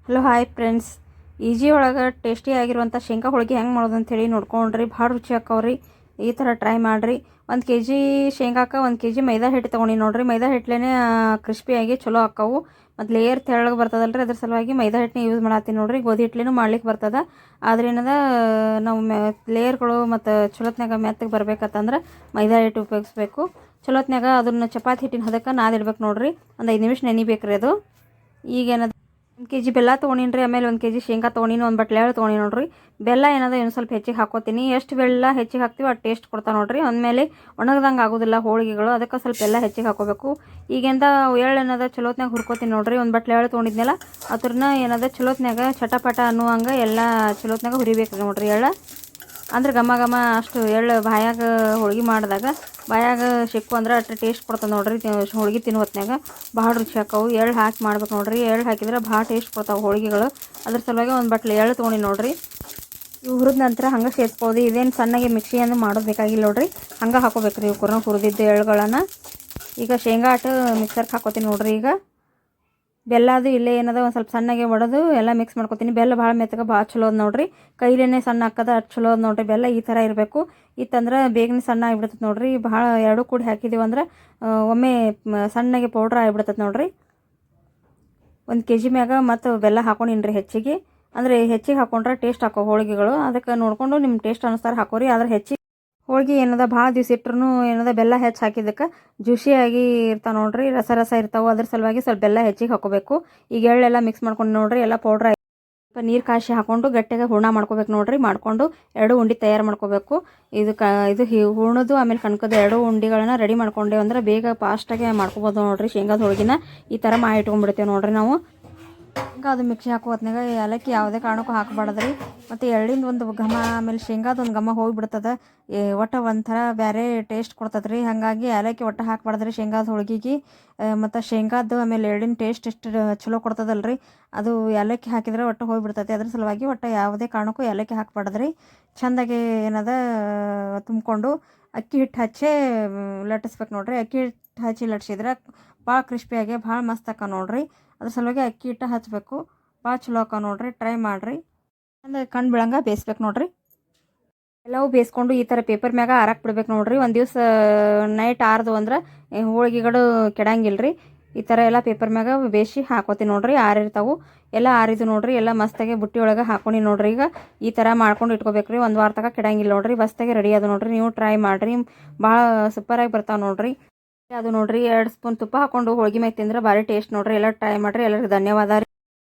Hello hi friends. Easy ಒಳಗೆ ಟೇಸ್ಟಿಯಾಗಿರುವಂಥ ಶೇಂಗಾ ಹೋಳಿಗೆ ಹೆಂಗೆ ಮಾಡೋದು ಅಂಥೇಳಿ ನೋಡ್ಕೊಂಡ್ರಿ. ಭಾಳ ರುಚಿ ಆಕ್ಕವ್ರಿ. ಈ ಥರ ಟ್ರೈ ಮಾಡಿರಿ. 1 kg ಶೇಂಗಾಕ್ಕೆ 1 kg ಮೈದಾ ಹಿಟ್ಟು ತೊಗೊಂಡು ನೋಡಿರಿ. ಮೈದಾ ಹಿಟ್ಲೇ ಕ್ರಿಸ್ಪಿಯಾಗಿ ಚಲೋ ಆಕ್ಕವು ಮತ್ತು ಲೇಯರ್ ತೆಳ್ಳಗೆ ಬರ್ತದಲ್ರಿ. ಅದ್ರ ಸಲುವಾಗಿ ಮೈದಾ ಹಿಟ್ಟನ್ನ ಯೂಸ್ ಮಾಡತ್ತೀನಿ ನೋಡಿರಿ. ಗೋಧಿ ಹಿಟ್ಲೇನು ಮಾಡ್ಲಿಕ್ಕೆ ಬರ್ತದೆ. ಆದ್ರೆ ಏನದ ನಾವು ಲೇಯರ್ಗಳು ಮತ್ತು ಚಲೋತ್ನಾಗ ಮೆತ್ತಗೆ ಬರ್ಬೇಕಂತಂದ್ರೆ ಮೈದಾ ಹಿಟ್ಟು ಉಪಯೋಗಿಸ್ಬೇಕು. ಚಲೋತ್ನಾಗ ಅದನ್ನು ಚಪಾತಿ ಹಿಟ್ಟಿನ ಹದಕ್ಕೆ ನಾದಿಡ್ಬೇಕು ನೋಡಿರಿ. ಒಂದು 5 ನಿಮಿಷ ನೆನಿಬೇಕ್ರಿ ಅದು. ಈಗೇನದ 1 kg ಬೆಲ್ಲ ತೊಗೊಂಡಿನಿ. ಆಮೇಲೆ 1 kg ಶೇಂಗಾ ತೊಗೊಂಡಿನಿ. ಒಂದು ಬಟ್ಲೆ ಎಳ್ಳು ತೊಗೊಂಡಿನಿ ನೋಡಿರಿ. ಬೆಲ್ಲ ಏನದ ಇನ್ನೊಂದು ಸ್ವಲ್ಪ ಹೆಚ್ಚಿಗೆ ಹಾಕೋತೀನಿ. ಎಷ್ಟು ಬೆಲ್ಲ ಹೆಚ್ಚಿಗೆ ಹಾಕ್ತೀವಿ ಆ ಟೇಸ್ಟ್ ಕೊಡ್ತಾ ನೋಡಿರಿ. ಅಂದಮೇಲೆ ಒಣಗ್ದಂಗೆ ಆಗೋದಿಲ್ಲ ಹೋಳಿಗೆಗಳು, ಅದಕ್ಕೆ ಸ್ವಲ್ಪ ಎಲ್ಲ ಹೆಚ್ಚಿಗೆ ಹಾಕೋಬೇಕು. ಈಗಿಂದ ಎಳ್ಳು ಏನದ ಚಲೋತ್ನಾಗ ಹುರ್ಕೋತೀನಿ ನೋಡಿರಿ. ಒಂದು ಬಟ್ಲೆ ಎಳ್ಳು ತೊಗೊಂಡಿದ್ನಲ್ಲ ಅದ್ರನ್ನ ಏನದ ಚಲೋತ್ನಾಗ ಚಟಪಟ ಅನ್ನುವಂಗೆ ಎಲ್ಲ ಚಲೋತ್ನಾಗ ಹುರಿಬೇಕು ನೋಡಿರಿ ಎಳ್ಳು. ಅಂದ್ರೆ ಘಮ ಘಮ ಅಷ್ಟು ಎಳ್ಳು ಬಾಯಾಗ ಹೋಳ್ಗೆ ಮಾಡಿದಾಗ ಬಾಯಾಗ ಸಿಕ್ಕು ಅಂದ್ರೆ ಅಷ್ಟು ಟೇಸ್ಟ್ ಕೊಡ್ತದೆ ನೋಡಿರಿ. ಹೋಳ್ಗೆ ತಿನ್ನೋ ಹೊತ್ನಾಗ ಭಾಳ ರುಚಿ ಹಾಕವು. ಎಳ್ಳು ಹಾಕಿ ಮಾಡ್ಬೇಕು ನೋಡಿರಿ. ಎಳ್ಳು ಹಾಕಿದ್ರೆ ಭಾಳ ಟೇಸ್ಟ್ ಕೊಡ್ತಾವೆ ಹೋಳಿಗೆಗಳು. ಅದ್ರ ಸಲುವಾಗಿ ಒಂದು ಬಟ್ಲೆ ಎಳ್ಳು ತೊಗೊಂಡು ನೋಡಿರಿ. ಇವು ಹುರಿದ ನಂತರ ಹಂಗೆ ಸೇರಿಸ್ಬೋದು. ಇದೇನು ಸಣ್ಣಗೆ ಮಿಕ್ಸಿಯನ್ನು ಮಾಡೋದು ಬೇಕಾಗಿಲ್ಲ ನೋಡಿರಿ. ಹಂಗೆ ಹಾಕೋಬೇಕು ರೀ ಇವ್ಕೂರ ಹುರಿದಿದ್ದು ಎಳ್ಳುಗಳನ್ನು. ಈಗ ಶೇಂಗಾ ಆಟ ಮಿಕ್ಸರ್ಗೆ ಹಾಕೋತೀನಿ ನೋಡಿರಿ. ಈಗ ಬೆಲ್ಲ ಅದು ಇಲ್ಲೇ ಏನದ ಒಂದು ಸ್ವಲ್ಪ ಸಣ್ಣಗೆ ಒಡೆದು ಎಲ್ಲ ಮಿಕ್ಸ್ ಮಾಡ್ಕೊತೀನಿ. ಬೆಲ್ಲ ಭಾಳ ಮೆತ್ತಗೆ ಭಾಳ ಚಲೋ ಅದ ನೋಡಿರಿ. ಕೈಲೇನೆ ಸಣ್ಣ ಹಾಕದ ಅಷ್ಟು ಚಲೋ ಅದ ನೋಡಿರಿ. ಬೆಲ್ಲ ಈ ಥರ ಇರಬೇಕು. ಇತ್ತಂದ್ರೆ ಬೇಗನೆ ಸಣ್ಣ ಆಗಿಬಿಡ್ತದೆ ನೋಡಿರಿ. ಭಾಳ ಎರಡು ಕೂಡಿ ಹಾಕಿದ್ದೀವಿ ಅಂದ್ರೆ ಒಮ್ಮೆ ಸಣ್ಣಗೆ ಪೌಡ್ರ್ ಆಗಿಬಿಡ್ತದೆ ನೋಡಿರಿ. 1 kg ಮ್ಯಾಗ ಮತ್ತು ಬೆಲ್ಲ ಹಾಕೊಂಡಿನಿ ರೀ ಹೆಚ್ಚಿಗೆ. ಅಂದರೆ ಹೆಚ್ಚಿಗೆ ಹಾಕೊಂಡ್ರೆ ಟೇಸ್ಟ್ ಹಾಕೋ ಹೋಳಿಗೆಗಳು. ಅದಕ್ಕೆ ನೋಡಿಕೊಂಡು ನಿಮ್ಮ ಟೇಸ್ಟ್ ಅನುಸಾರ ಹಾಕೋರಿ. ಆದ್ರೆ ಹೆಚ್ಚಿಗೆ ಹೋಳಿಗೆ ಏನದ ಭಾಳ ದಿವಸ ಇಟ್ಟರು ಏನದ ಬೆಲ್ಲ ಹೆಚ್ಚು ಹಾಕಿದ್ದಕ್ಕೆ ಜ್ಯೂಸಿಯಾಗಿ ಇರ್ತಾವೆ ನೋಡಿರಿ. ರಸ ರಸ ಇರ್ತಾವೆ. ಅದ್ರ ಸಲುವಾಗಿ ಸ್ವಲ್ಪ ಬೆಲ್ಲ ಹೆಚ್ಚಿಗೆ ಹಾಕೋಬೇಕು. ಈಗ ಎಳ್ಳೆಲ್ಲ ಮಿಕ್ಸ್ ಮಾಡ್ಕೊಂಡು ನೋಡಿರಿ. ಎಲ್ಲ ಪೌಡ್ರ್ ಸ್ವಲ್ಪ ನೀರು ಕಾಯಿಸಿ ಹಾಕ್ಕೊಂಡು ಗಟ್ಟಿಗೆ ಹೂರ್ಣ ಮಾಡ್ಕೋಬೇಕು ನೋಡಿರಿ. ಮಾಡಿಕೊಂಡು 2 ಉಂಡೆ ತಯಾರು ಮಾಡ್ಕೋಬೇಕು. ಇದು ಹೂರ್ಣದ್ದು ಆಮೇಲೆ ಕಣ್ಕದ 2 ಉಂಡೆಗಳನ್ನ ರೆಡಿ ಮಾಡ್ಕೊಂಡೇವು ಅಂದ್ರೆ ಬೇಗ ಫಾಸ್ಟಾಗಿ ಮಾಡ್ಕೊಬೋದು ನೋಡಿರಿ. ಶೇಂಗಾದ ಹೋಳಿಗೆನ ಈ ಥರ ಮಾಡಿ ಇಟ್ಕೊಂಡ್ಬಿಡ್ತೇವೆ ನೋಡಿರಿ ನಾವು. ಈಗ ಅದು ಮಿಕ್ಸಿ ಹಾಕೋ ಹೊತ್ನಾಗ ಏಲಕ್ಕಿ ಯಾವುದೇ ಕಾರಣಕ್ಕೂ ಹಾಕಬಾರ್ದ್ರಿ. ಮತ್ತು ಎಳ್ಳಿಂದ ಒಂದು ಘಮ ಆಮೇಲೆ ಶೇಂಗಾದ ಒಂದು ಘಮ ಹೋಗಿಬಿಡ್ತದೆ. ಒಟ್ಟು ಒಂಥರ ಬೇರೆ ಟೇಸ್ಟ್ ಕೊಡ್ತದೆ ರೀ. ಹಾಗಾಗಿ ಏಲಕ್ಕಿ ಒಟ್ಟು ಹಾಕಬಾರ್ದ್ರಿ ಶೇಂಗಾದ ಹೋಳಿಗೆಗೆ. ಮತ್ತು ಶೇಂಗಾದ್ದು ಆಮೇಲೆ ಎಳ್ಳಿನ ಟೇಸ್ಟ್ ಎಷ್ಟು ಚಲೋ ಕೊಡ್ತದಲ್ರಿ. ಅದು ಏಲಕ್ಕಿ ಹಾಕಿದ್ರೆ ಒಟ್ಟು ಹೋಗಿಬಿಡ್ತೈತೆ. ಅದ್ರ ಸಲುವಾಗಿ ಒಟ್ಟು ಯಾವುದೇ ಕಾರಣಕ್ಕೂ ಏಲಕ್ಕಿ ಹಾಕಬಾರ್ದ್ರಿ. ಚೆಂದಾಗಿ ಏನದ ತುಂಬಿಕೊಂಡು ಅಕ್ಕಿ ಹಿಟ್ಟು ಹಚ್ಚೇ ಲಟ್ಟಿಸ್ಬೇಕು ನೋಡಿರಿ. ಅಕ್ಕಿ ಹಿಟ್ಟು ಹಚ್ಚಿ ಲಟ್ಸಿದ್ರೆ ಭಾಳ ಕ್ರಿಸ್ಪಿಯಾಗಿ ಭಾಳ ಮಸ್ತ್ ಆಕ ನೋಡಿರಿ. ಅದ್ರ ಸಲುವಾಗಿ ಅಕ್ಕಿ ಹಿಟ್ಟು ಹಚ್ಚಬೇಕು. ಭಾಳ ಚಲೋ ಆಕ ನೋಡಿರಿ. ಟ್ರೈ ಮಾಡಿರಿ. ಅಂದ್ರೆ ಕಣ್ಣು ಬೀಳಂಗೆ ಬೇಯಿಸ್ಬೇಕು ನೋಡಿರಿ. ಎಲ್ಲವೂ ಬೇಯಿಸ್ಕೊಂಡು ಈ ಥರ ಪೇಪರ್ ಮ್ಯಾಗ ಆರಕ್ಕೆ ಬಿಡ್ಬೇಕು ನೋಡಿರಿ. ಒಂದು ದಿವಸ ನೈಟ್ ಆರ್ದು ಅಂದ್ರೆ ಹೋಳಿಗೆಗಳು ಕೆಡಂಗಿಲ್ಲ ರೀ. ಈ ಥರ ಎಲ್ಲ ಪೇಪರ್ ಮ್ಯಾಗ ಬೇಯಿಸಿ ಹಾಕೋತೀನಿ ನೋಡಿರಿ. ಆರಿರ್ತಾವೆ ಎಲ್ಲ ಆರಿದು ನೋಡಿರಿ. ಎಲ್ಲ ಮಸ್ತಾಗಿ ಬುಟ್ಟಿ ಒಳಗೆ ಹಾಕೊಂಡು ನೋಡಿರಿ. ಈಗ ಈ ಥರ ಮಾಡ್ಕೊಂಡು ಇಟ್ಕೋಬೇಕು ರೀ. 1 ವಾರ ತನಕ ಕೆಡಂಗಿಲ್ಲ ನೋಡಿರಿ. ಮಸ್ತಾಗಿ ರೆಡಿ ಅದು ನೋಡಿರಿ. ನೀವು ಟ್ರೈ ಮಾಡಿರಿ. ಭಾಳ ಸೂಪರಾಗಿ ಬರ್ತಾವೆ ನೋಡಿರಿ. ಅದು ನೋಡಿರಿ 2 ಸ್ಪೂನ್ ತುಪ್ಪ ಹಾಕ್ಕೊಂಡು ಹೋಳಿಗೆ ಮ್ಯಾಗ ತಿಂದ್ರೆ ಭಾರಿ ಟೇಸ್ಟ್ ನೋಡಿರಿ. ಎಲ್ಲ ಟ್ರೈ ಮಾಡಿರಿ. ಎಲ್ಲರಿಗೂ ಧನ್ಯವಾದ ರೀ.